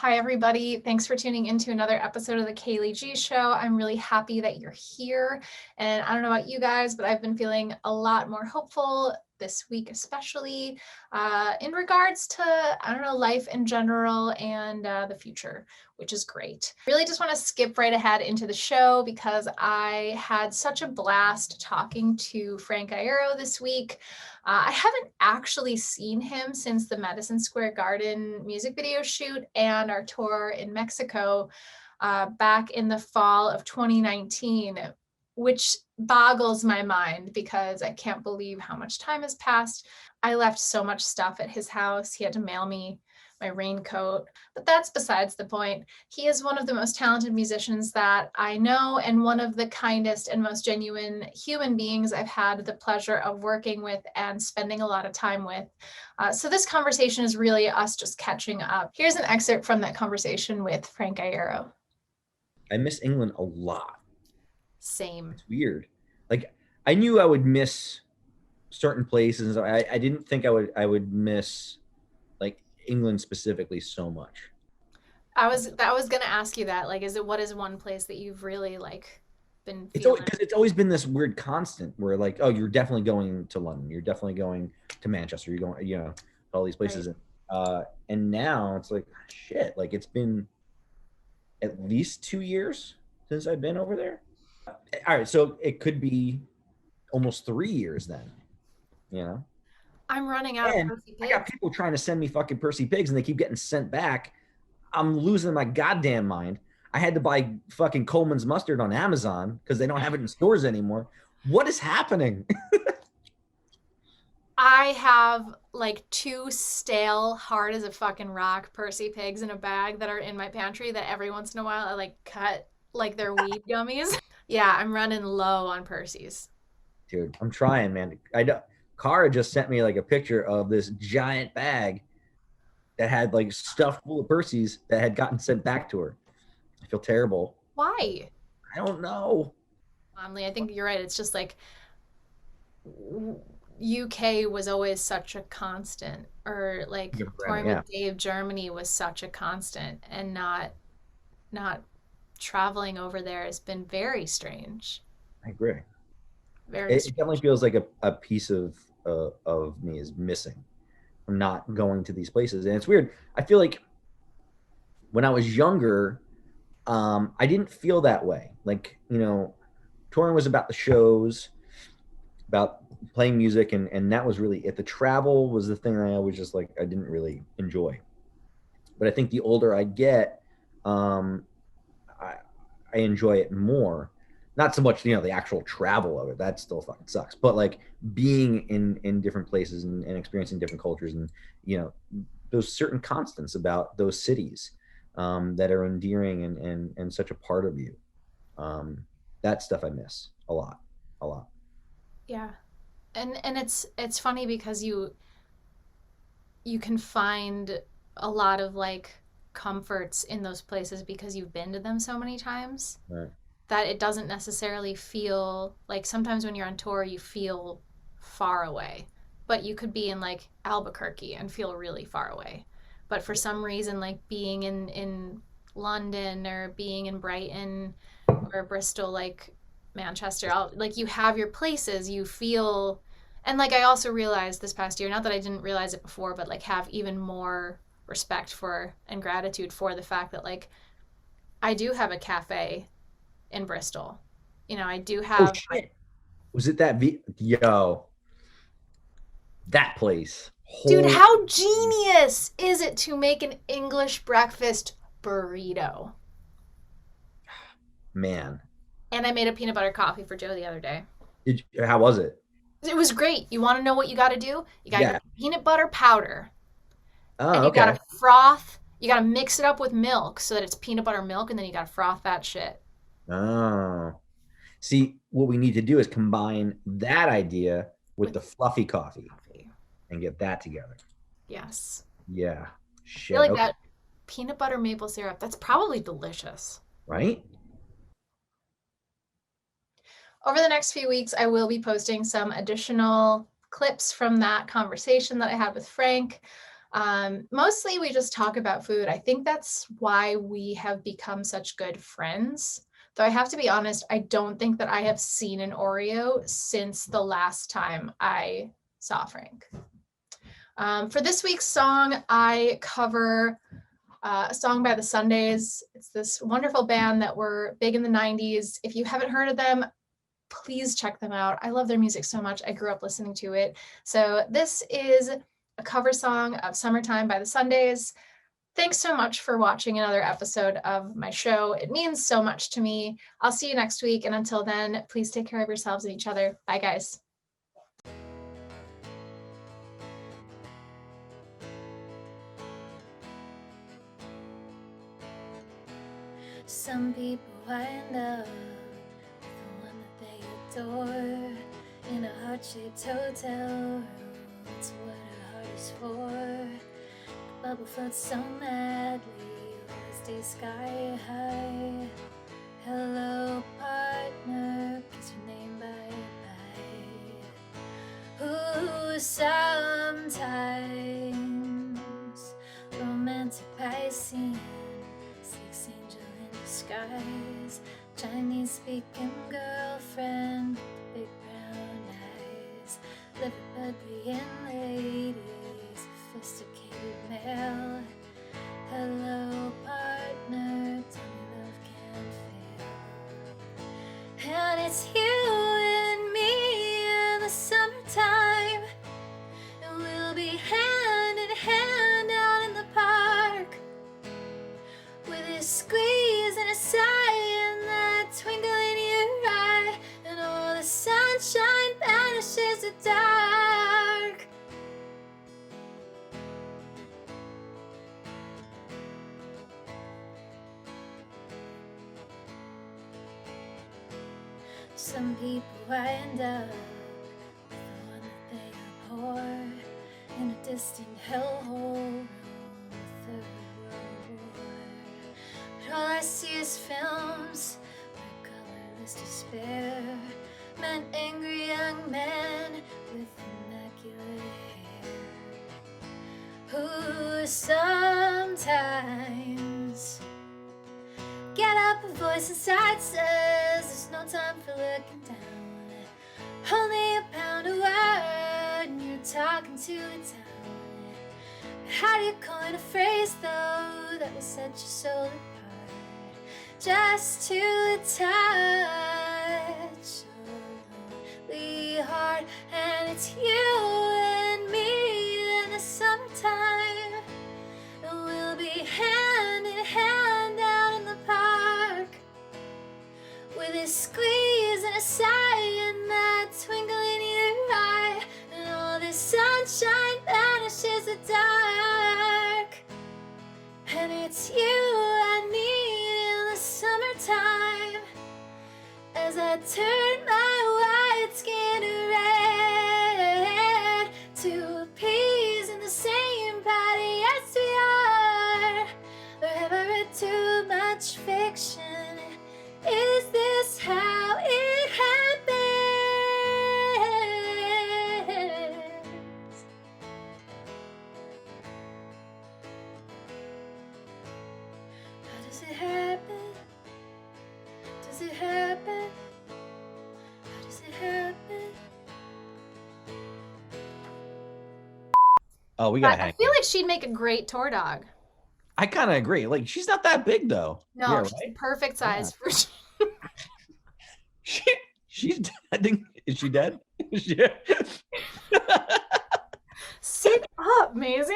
Hi, everybody. Thanks for tuning into another episode of the Kayleigh G Show. I'm really happy that you're here. And I don't know about you guys, but I've been feeling a lot more hopeful this week, especially in regards to, life in general and the future, which is great. Really just want to skip right ahead into the show because I had such a blast talking to Frank Iero this week. I haven't actually seen him since the Madison Square Garden music video shoot and our tour in Mexico back in the fall of 2019, which boggles my mind because I can't believe how much time has passed. I left so much stuff at his house. He had to mail me my raincoat, but that's besides the point. He is one of the most talented musicians that I know and one of the kindest and most genuine human beings I've had the pleasure of working with and spending a lot of time with. So this conversation is really us just catching up. Here's an excerpt from that conversation with Frank Iero. I miss England a lot. Same. It's weird. Like I knew I would miss certain places. I didn't think I would miss like England specifically so much. I was gonna ask you that. Like, what is one place that you've really been It's feeling? because it's always been this weird constant where like, oh, you're definitely going to London. You're definitely going to Manchester. You're going, all these places. Right. And now it's like, shit, like it's been at least 2 years since I've been over there. All right. So it could be almost 3 years then, you know? I'm running out of And Percy I got Pigs. people trying to send me fucking Percy Pigs and they keep getting sent back. I'm losing my goddamn mind. I had to buy fucking Coleman's mustard on Amazon because they don't have it in stores anymore. What is happening? I have like 2 stale, hard as a fucking rock Percy Pigs in a bag that are in my pantry that every once in a while I cut like they're weed gummies. Yeah, I'm running low on Percy's. Dude, I'm trying, man. I know Cara just sent me like a picture of this giant bag that had like stuff full of Percy's that had gotten sent back to her. I feel terrible. Why? I don't know. I think you're right. It's just like UK was always such a constant, or like touring Yeah, with Dave Germany was such a constant, and not traveling over there has been very strange. I agree. Very It strange. definitely feels like a piece of me is missing. I'm not going to these places, and it's weird. I feel like when I was younger, I didn't feel that way. Like touring was about the shows, about playing music, and that was really it. The travel was the thing that I always just like I didn't really enjoy. But I think the older I get, um, I, I enjoy it more. Not so much, the actual travel of it. That still fucking sucks. But like being in different places and experiencing different cultures and those certain constants about those cities that are endearing and such a part of you. Um, that stuff I miss a lot, a lot. Yeah. And it's funny because you can find a lot of comforts in those places because you've been to them so many times Right. that it doesn't necessarily feel like, sometimes when you're on tour you feel far away, but you could be in Albuquerque and feel really far away. But for some reason, being in London or being in Brighton or Bristol, Manchester, you have your places, you feel. And I also realized this past year, not that I didn't realize it before, but have even more respect for and gratitude for the fact that I do have a cafe in Bristol. I do Oh have. shit! Was it that yo? That place. Dude, Holy how genius is it to make an English breakfast burrito? man! And I made a peanut butter coffee for Joe the other day. How was it? It was great. You want to know what you got to do? You got to Yeah. get the peanut butter powder, and Oh, you got okay. to froth. You got to mix it up with milk so that it's peanut butter milk, and then you got to froth that shit. Oh, see, what we need to do is combine that idea with With the fluffy coffee coffee. and get that together. Yes. Yeah. I feel Shit. like Okay. that peanut butter maple syrup, that's probably delicious. Right? Over the next few weeks, I will be posting some additional clips from that conversation that I had with Frank. Mostly we just talk about food. I think that's why we have become such good friends. Though I have to be honest, I don't think that I have seen an Oreo since the last time I saw Frank. For this week's song, I cover a song by the Sundays. It's this wonderful band that were big in the 90s. If you haven't heard of them, please check them out. I love their music so much. I grew up listening to it. So this is a cover song of Summertime by the Sundays. Thanks so much for watching another episode of my show. It means so much to me. I'll see you next week. And until then, please take care of yourselves and each other. Bye, guys. Some people wind up with the one that they adore in a heart-shaped hotel room. That's what her heart is for. The bubble floats so madly, always stays sky high. Hello, partner, kiss your name bye-bye. Ooh, sometimes romantic Piscean, six angel in disguise, Chinese speaking girlfriend with big brown eyes, Liverpudlian ladies, sophisticated male. Hello, partner, tell me love can't fail. And it's you and me in the summertime, and we'll be hand in hand out in the park, with a squeeze and a sigh and that twinkle in your eye, and all the sunshine banishes the dark. Some people wind up with the one that they abhor in a distant hellhole room, a third world war. But all I see is films where colorless despair meant angry young men with immaculate hair, who sometimes get up, a voice inside says there's no time for looking down, only a pound of word and you're talking to the town. How do you coin a phrase though that will set your soul apart, just to touch a lonely heart? And it's you and me in the summertime, and we'll be hand in hand out in the park, with a squeeze and a sigh and that twinkle in your eye, and all this sunshine banishes the dark. And it's you I need in the summertime, as I turn my white skin red to appease in the same body. Yes, we are. Or have I read too much fiction? Is this how it happens? How does it happen? Does it happen? How does it happen? Oh, we gotta I hang. feel like she'd make a great tour dog. I kind of agree. Like, she's not that big though. No, Yeah, she's right? perfect size for She's dead. I think, is she dead? Sit up, Maisie.